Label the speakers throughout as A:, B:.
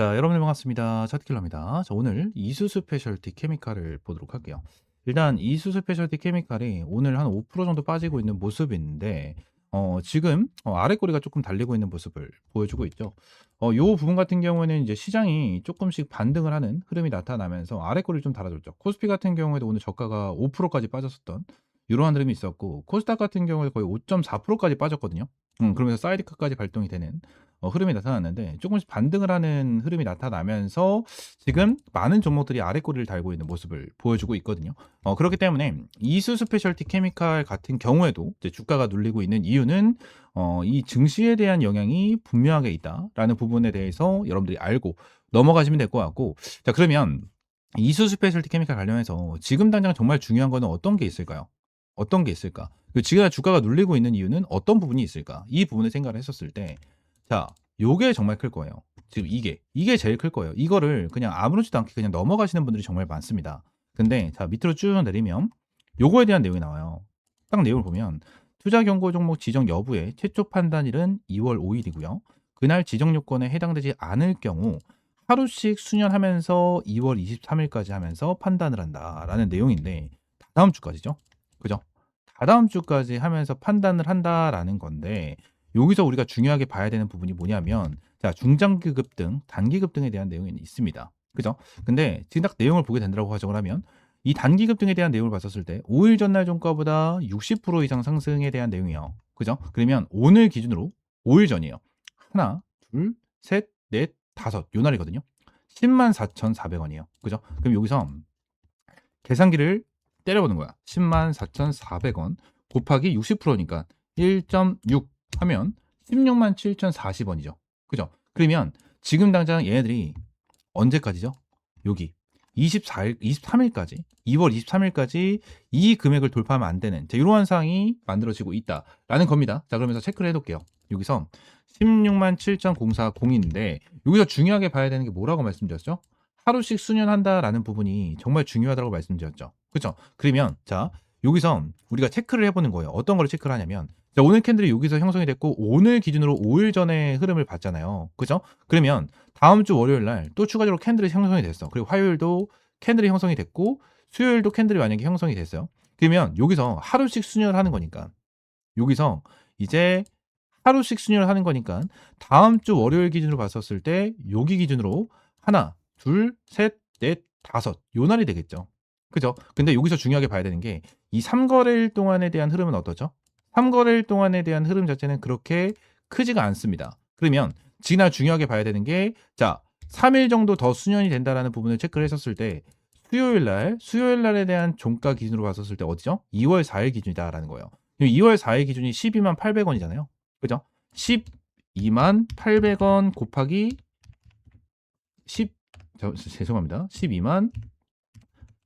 A: 자, 여러분들 반갑습니다. 차트킬러입니다. 자, 오늘 이수 스페셜티 케미칼을 보도록 할게요. 일단 이수 스페셜티 케미칼이 오늘 한 5% 정도 빠지고 있는 모습인데 지금 아래 꼬리가 조금 달리고 있는 모습을 보여주고 있죠. 요 부분 같은 경우에는 이제 시장이 조금씩 반등을 하는 흐름이 나타나면서 아래 꼬리를 좀 달아줬죠. 코스피 같은 경우에도 오늘 저가가 5%까지 빠졌었던 이러한 흐름이 있었고, 코스닥 같은 경우에 거의 5.4%까지 빠졌거든요. 그러면서 사이드카까지 발동이 되는 흐름이 나타났는데, 조금씩 반등을 하는 흐름이 나타나면서 지금 많은 종목들이 아래 꼬리를 달고 있는 모습을 보여주고 있거든요. 그렇기 때문에 이수 스페셜티 케미칼 같은 경우에도 이제 주가가 눌리고 있는 이유는 이 증시에 대한 영향이 분명하게 있다라는 부분에 대해서 여러분들이 알고 넘어가시면 될 것 같고, 자, 그러면 이수 스페셜티 케미칼 관련해서 지금 당장 정말 중요한 거는 어떤 게 있을까요? 어떤 게 있을까? 지금 주가가 눌리고 있는 이유는 어떤 부분이 있을까? 이 부분을 생각을 했었을 때, 자, 요게 정말 클 거예요. 지금 이게 제일 클 거예요. 이거를 그냥 아무렇지도 않게 그냥 넘어가시는 분들이 정말 많습니다. 근데 자, 밑으로 쭉 내리면 요거에 대한 내용이 나와요. 딱 내용을 보면 투자 경고 종목 지정 여부의 최초 판단일은 2월 5일이고요. 그날 지정 요건에 해당되지 않을 경우 하루씩 수년하면서 2월 23일까지 하면서 판단을 한다라는 내용인데, 다다음 주까지죠. 그죠? 다다음 주까지 하면서 판단을 한다라는 건데, 여기서 우리가 중요하게 봐야 되는 부분이 뭐냐면, 자, 중장기급 등 단기급 등에 대한 내용이 있습니다. 그죠? 근데 지금 딱 내용을 보게 된다고 가정을 하면, 이 단기급 등에 대한 내용을 봤었을 때 5일 전날 종가보다 60% 이상 상승에 대한 내용이에요. 그죠? 그러면 오늘 기준으로 5일 전이에요. 하나, 둘, 셋, 넷, 다섯, 요 날이거든요. 104,400원이에요. 그죠? 그럼 여기서 계산기를 때려보는 거야. 104,400원 곱하기 60%니까 1.6 하면 167,040원이죠. 그죠? 그러면 지금 당장 얘네들이 언제까지죠? 여기 24일, 23일까지, 2월 23일까지 이 금액을 돌파하면 안 되는 이러한 상황이 만들어지고 있다라는 겁니다. 자, 그러면서 체크를 해둘게요. 여기서 167,040인데 여기서 중요하게 봐야 되는 게 뭐라고 말씀드렸죠? 하루씩 수년한다라는 부분이 정말 중요하다고 말씀드렸죠. 그렇죠? 그러면 자, 여기서 우리가 체크를 해보는 거예요. 어떤 걸 체크를 하냐면, 자, 오늘 캔들이 여기서 형성이 됐고 오늘 기준으로 5일 전에 흐름을 봤잖아요. 그죠? 그러면 다음 주 월요일 날 또 추가적으로 캔들이 형성이 됐어. 그리고 화요일도 캔들이 형성이 됐고 수요일도 캔들이 만약에 형성이 됐어요. 그러면 여기서 하루씩 순혈을 하는 거니까, 여기서 이제 하루씩 순혈을 하는 거니까 다음 주 월요일 기준으로 봤었을 때 여기 기준으로 하나, 둘, 셋, 넷, 다섯 요 날이 되겠죠. 그죠? 근데 여기서 중요하게 봐야 되는 게 이 3거래일 동안에 대한 흐름은 어떠죠? 3거래일 동안에 대한 흐름 자체는 그렇게 크지가 않습니다. 그러면 지나 중요하게 봐야 되는 게, 자, 3일 정도 더 수년이 된다라는 부분을 체크를 했었을 때 수요일 날에 대한 종가 기준으로 봤었을 때 어디죠? 2월 4일 기준이다라는 거예요. 2월 4일 기준이 12만 800원이잖아요. 그죠? 12만 800원 곱하기 죄송합니다. 12만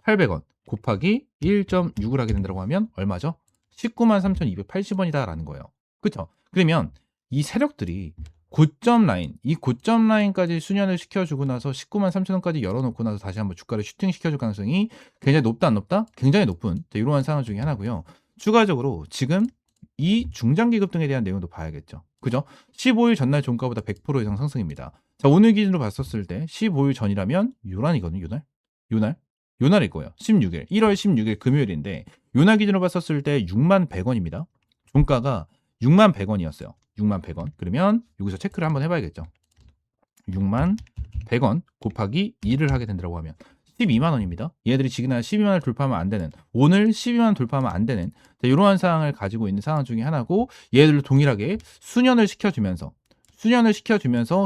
A: 800원 곱하기 1.6을 하게 된다고 하면 얼마죠? 19만 3,280원이다라는 거예요. 그렇죠? 그러면 이 세력들이 고점 라인, 이 고점 라인까지 수년을 시켜주고 나서 19만 3천원까지 열어놓고 나서 다시 한번 주가를 슈팅 시켜줄 가능성이 굉장히 높다 안 높다? 굉장히 높은 이러한 상황 중에 하나고요. 추가적으로 지금 이 중장기급 등에 대한 내용도 봐야겠죠. 그죠? 15일 전날 종가보다 100% 이상 상승입니다. 자, 오늘 기준으로 봤었을 때 15일 전이라면 요날이거든요. 요날일 거예요. 16일, 1월 16일 금요일인데 요날 기준으로 봤었을 때 6만 100원입니다. 종가가 6만 100원이었어요. 6만 100원. 그러면 여기서 체크를 한번 해봐야겠죠. 6만 100원 곱하기 2를 하게 된다고 하면 12만 원입니다. 얘들이 지금 12만 원을 돌파하면 안 되는, 오늘 12만 원 돌파하면 안 되는 이러한 상황을 가지고 있는 상황 중에 하나고, 얘들도 동일하게 수년을 시켜주면서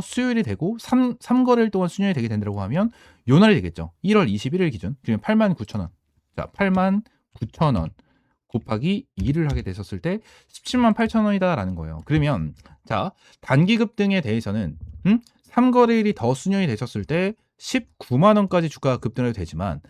A: 수요일이 되고 3거래일 동안 수년이 되게 된다고 하면 요 날이 되겠죠. 1월 21일 기준. 그러면 89,000원. 자, 89,000원 곱하기 2를 하게 됐었을 때 17만 8천원이다라는 거예요. 그러면 자, 단기급 등에 대해서는 3거래일이 더 수년이 되셨을 때 19만 원까지 주가가 급등이 되지만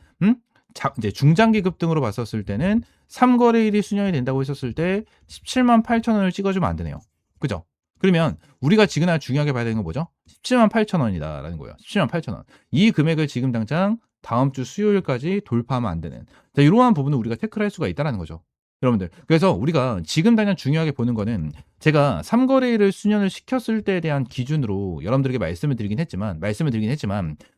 A: 이제 중장기급 등으로 봤었을 때는 3거래일이 수년이 된다고 했었을 때 17만 8천원을 찍어주면 안 되네요. 그죠? 그러면 우리가 지금 중요하게 봐야 되는 건 뭐죠? 17만 8천원이다라는 거예요. 17만 8천원. 이 금액을 지금 당장 다음 주 수요일까지 돌파하면 안 되는, 자, 이러한 부분을 우리가 체크를 할 수가 있다는 거죠. 여러분들. 그래서 우리가 지금 당장 중요하게 보는 거는 제가 삼거래일을 수년을 시켰을 때에 대한 기준으로 여러분들에게 말씀을 드리긴 했지만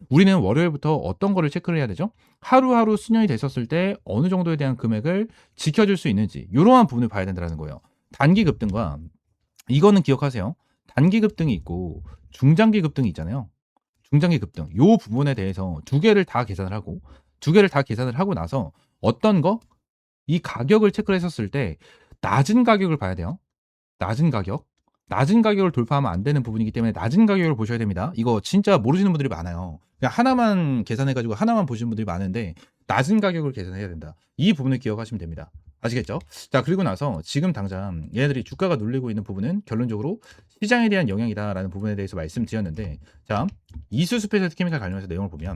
A: 우리는 월요일부터 어떤 거를 체크를 해야 되죠? 하루하루 수년이 됐었을 때 어느 정도에 대한 금액을 지켜줄 수 있는지 이러한 부분을 봐야 된다는 거예요. 단기 급등과 이거는 기억하세요. 단기 급등이 있고 중장기 급등이 있잖아요. 중장기 급등. 요 부분에 대해서 두 개를 다 계산을 하고 나서 어떤 거? 이 가격을 체크를 했었을 때 낮은 가격을 봐야 돼요. 낮은 가격. 낮은 가격을 돌파하면 안 되는 부분이기 때문에 낮은 가격을 보셔야 됩니다. 이거 진짜 모르시는 분들이 많아요. 그냥 하나만 계산해가지고 하나만 보시는 분들이 많은데 낮은 가격을 계산해야 된다. 이 부분을 기억하시면 됩니다. 아시겠죠? 자, 그리고 나서 지금 당장 얘네들이 주가가 눌리고 있는 부분은 결론적으로 시장에 대한 영향이다라는 부분에 대해서 말씀드렸는데, 자, 이수 스페셜티 케미칼 관련해서 내용을 보면,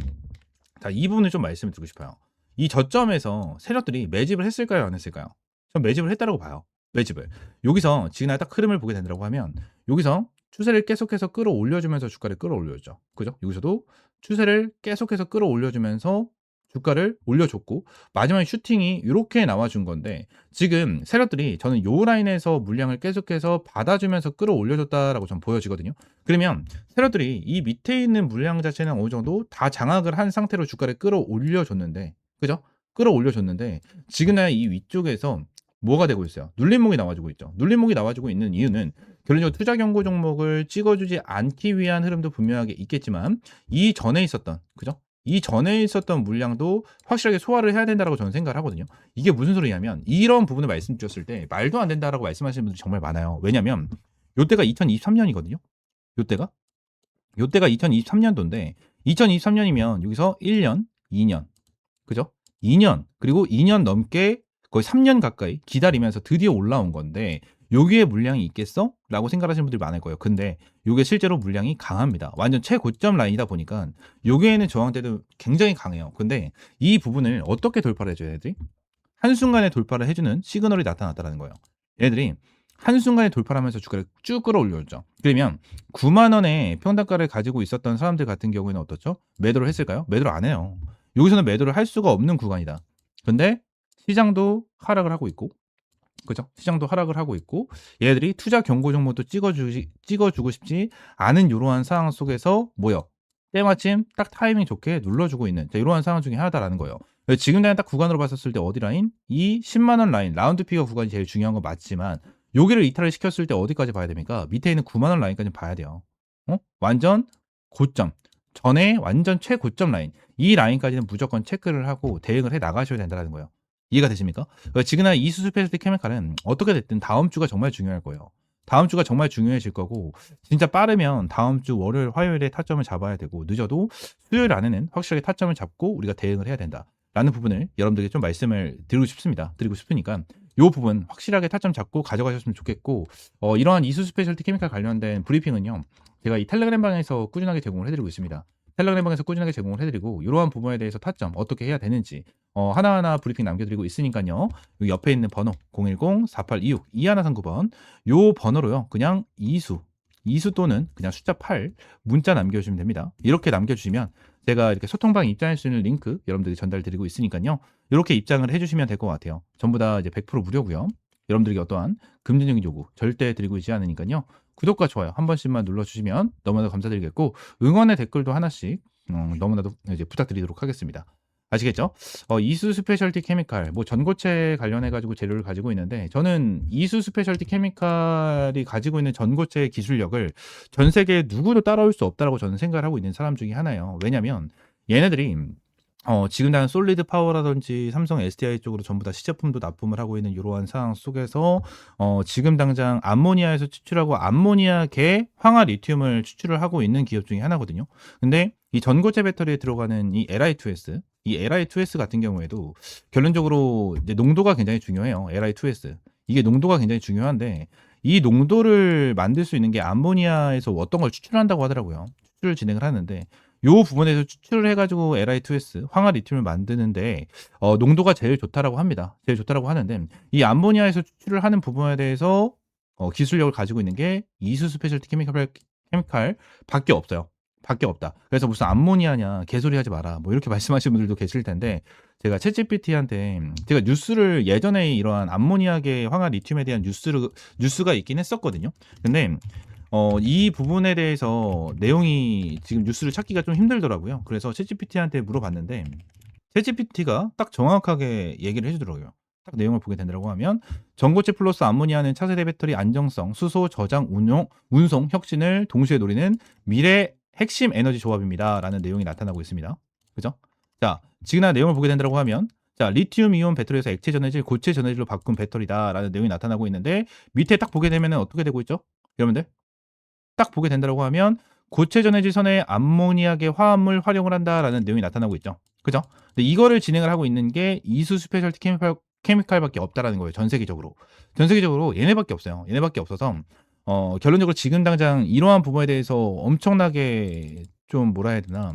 A: 자, 이 부분을 좀 말씀을 드리고 싶어요. 이 저점에서 세력들이 매집을 했을까요, 안 했을까요? 전 매집을 했다라고 봐요. 매집을. 여기서 지금 딱 흐름을 보게 된다고 하면 여기서 추세를 계속해서 끌어올려주면서 주가를 끌어올려줬죠. 그죠? 여기서도 추세를 계속해서 끌어올려주면서 주가를 올려줬고 마지막에 슈팅이 이렇게 나와준 건데 지금 세력들이 저는 요 라인에서 물량을 계속해서 받아주면서 끌어올려줬다라고 전 보여지거든요. 그러면 세력들이 이 밑에 있는 물량 자체는 어느 정도 다 장악을 한 상태로 주가를 끌어올려줬는데 그죠? 끌어올려줬는데 지금은 이 위쪽에서 뭐가 되고 있어요? 눌림목이 나와주고 있죠. 눌림목이 나와주고 있는 이유는 결론적으로 투자 경고 종목을 찍어주지 않기 위한 흐름도 분명하게 있겠지만 이 전에 있었던 그죠? 이 전에 있었던 물량도 확실하게 소화를 해야 된다라고 저는 생각을 하거든요. 이게 무슨 소리냐면 이런 부분을 말씀드렸을 때 말도 안 된다라고 말씀하시는 분들이 정말 많아요. 왜냐면 요때가 2023년이거든요. 요때가 2023년도인데 2023년이면 여기서 1년, 2년, 그죠? 2년 그리고 2년 넘게 거의 3년 가까이 기다리면서 드디어 올라온 건데 여기에 물량이 있겠어? 라고 생각하시는 분들이 많을 거예요. 근데 이게 실제로 물량이 강합니다. 완전 최고점 라인이다 보니까 여기에는 저항대도 굉장히 강해요. 근데 이 부분을 어떻게 돌파를 해줘야 되지? 한순간에 돌파를 해주는 시그널이 나타났다는 거예요. 얘들이 한순간에 돌파를 하면서 주가를 쭉 끌어올려줬죠. 그러면 9만 원의 평단가를 가지고 있었던 사람들 같은 경우에는 어떻죠? 매도를 했을까요? 매도를 안 해요. 여기서는 매도를 할 수가 없는 구간이다. 근데 시장도 하락을 하고 있고 그죠? 시장도 하락을 하고 있고 얘들이 투자 경고 종목도 찍어주고 싶지 않은 이러한 상황 속에서 뭐요? 때마침 딱 타이밍 좋게 눌러주고 있는 이러한 상황 중에 하나다라는 거예요. 지금 딱 구간으로 봤었을 때 어디 라인? 이 10만 원 라인 라운드 피거 구간이 제일 중요한 건 맞지만 여기를 이탈을 시켰을 때 어디까지 봐야 됩니까? 밑에 있는 9만 원 라인까지 봐야 돼요. 완전 고점 전에 완전 최고점 라인 이 라인까지는 무조건 체크를 하고 대응을 해 나가셔야 된다는 거예요. 이해가 되십니까? 지그나 이수 스페셜티 케미칼은 어떻게 됐든 다음 주가 정말 중요할 거예요. 다음 주가 정말 중요해질 거고 진짜 빠르면 다음 주 월요일, 화요일에 타점을 잡아야 되고 늦어도 수요일 안에는 확실하게 타점을 잡고 우리가 대응을 해야 된다라는 부분을 여러분들에게 좀 말씀을 드리고 싶습니다. 드리고 싶으니까 이 부분 확실하게 타점 잡고 가져가셨으면 좋겠고 이러한 이수 스페셜티 케미칼 관련된 브리핑은요. 제가 이 텔레그램 방에서 꾸준하게 제공을 해드리고 있습니다. 텔레그램 방에서 꾸준하게 제공을 해드리고 이러한 부분에 대해서 타점 어떻게 해야 되는지 하나하나 브리핑 남겨드리고 있으니까요. 여기 옆에 있는 번호 010-4826-2139번 요 번호로요. 그냥 이수 또는 그냥 숫자 8 문자 남겨주시면 됩니다. 이렇게 남겨주시면 제가 이렇게 소통방 입장할 수 있는 링크 여러분들이 전달드리고 있으니까요. 이렇게 입장을 해주시면 될 것 같아요. 전부 다 이제 100% 무료고요. 여러분들에게 어떠한 금전적인 요구 절대 드리고 있지 않으니까요. 구독과 좋아요 한 번씩만 눌러주시면 너무나도 감사드리겠고 응원의 댓글도 하나씩 너무나도 이제 부탁드리도록 하겠습니다. 아시겠죠? 이수 스페셜티 케미칼 뭐 전고체 관련해 가지고 재료를 가지고 있는데 저는 이수 스페셜티 케미칼이 가지고 있는 전고체 기술력을 전 세계 누구도 따라올 수 없다라고 저는 생각을 하고 있는 사람 중에 하나예요. 왜냐면 얘네들이 지금 당장 솔리드 파워라든지 삼성 SDI 쪽으로 전부 다 시제품도 납품을 하고 있는 이러한 상황 속에서 지금 당장 암모니아에서 추출하고 암모니아계 황화 리튬을 추출을 하고 있는 기업 중에 하나거든요. 근데 이 전고체 배터리에 들어가는 이 Li2S 같은 경우에도 결론적으로 이제 농도가 굉장히 중요해요. Li2S 이게 농도가 굉장히 중요한데 이 농도를 만들 수 있는 게 암모니아에서 어떤 걸 추출한다고 하더라고요. 추출을 진행을 하는데 요 부분에서 추출을 해가지고 Li2S 황화 리튬을 만드는데 농도가 제일 좋다라고 합니다. 제일 좋다라고 하는데 이 암모니아에서 추출을 하는 부분에 대해서 기술력을 가지고 있는 게 이수 스페셜티 케미칼 밖에 없어요. 밖에 없다. 그래서 무슨 암모니아냐 개소리 하지 마라. 뭐 이렇게 말씀하시는 분들도 계실 텐데 제가 챗GPT한테 제가 뉴스를 예전에 이러한 암모니아계 황화 리튬에 대한 뉴스가 있긴 했었거든요. 근데 이 부분에 대해서 내용이 지금 뉴스를 찾기가 좀 힘들더라고요. 그래서 챗GPT한테 물어봤는데 챗GPT가 딱 정확하게 얘기를 해주더라고요. 딱 내용을 보게 된다고 하면 전고체 플러스 암모니아는 차세대 배터리 안정성, 수소 저장, 운송, 혁신을 동시에 노리는 미래 핵심 에너지 조합입니다라는 내용이 나타나고 있습니다. 그죠? 자, 지금의 내용을 보게 된다고 하면 자, 리튬 이온 배터리에서 액체 전해질, 고체 전해질로 바꾼 배터리다라는 내용이 나타나고 있는데 밑에 딱 보게 되면 어떻게 되고 있죠? 여러분들 딱 보게 된다고 하면 고체 전해질 선에 암모니아계 화합물 활용을 한다라는 내용이 나타나고 있죠. 그죠? 근데 이거를 진행을 하고 있는 게 이수 스페셜티 케미칼밖에 없다라는 거예요. 전 세계적으로. 전 세계적으로 얘네밖에 없어요. 얘네밖에 없어서 결론적으로 지금 당장 이러한 부분에 대해서 엄청나게 좀 뭐라 해야 되나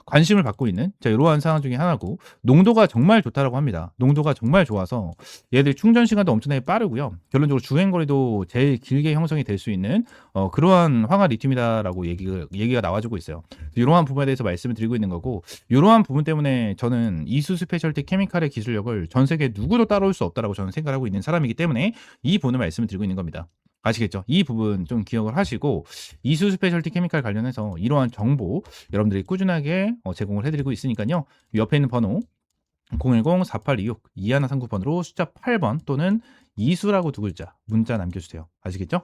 A: 관심을 받고 있는 자 이러한 상황 중에 하나고 농도가 정말 좋다라고 합니다. 농도가 정말 좋아서 얘들 충전 시간도 엄청나게 빠르고요. 결론적으로 주행 거리도 제일 길게 형성이 될 수 있는 그러한 황화 리튬이다라고 얘기가 나와주고 있어요. 이러한 부분에 대해서 말씀을 드리고 있는 거고 이러한 부분 때문에 저는 이수 스페셜티 케미칼의 기술력을 전 세계 누구도 따라올 수 없다라고 저는 생각하고 있는 사람이기 때문에 이 부분을 말씀을 드리고 있는 겁니다. 아시겠죠? 이 부분 좀 기억을 하시고 이수 스페셜티 케미칼 관련해서 이러한 정보 여러분들이 꾸준하게 제공을 해드리고 있으니까요. 옆에 있는 번호 010-4826-2139번으로 숫자 8번 또는 이수라고 두 글자 문자 남겨주세요. 아시겠죠?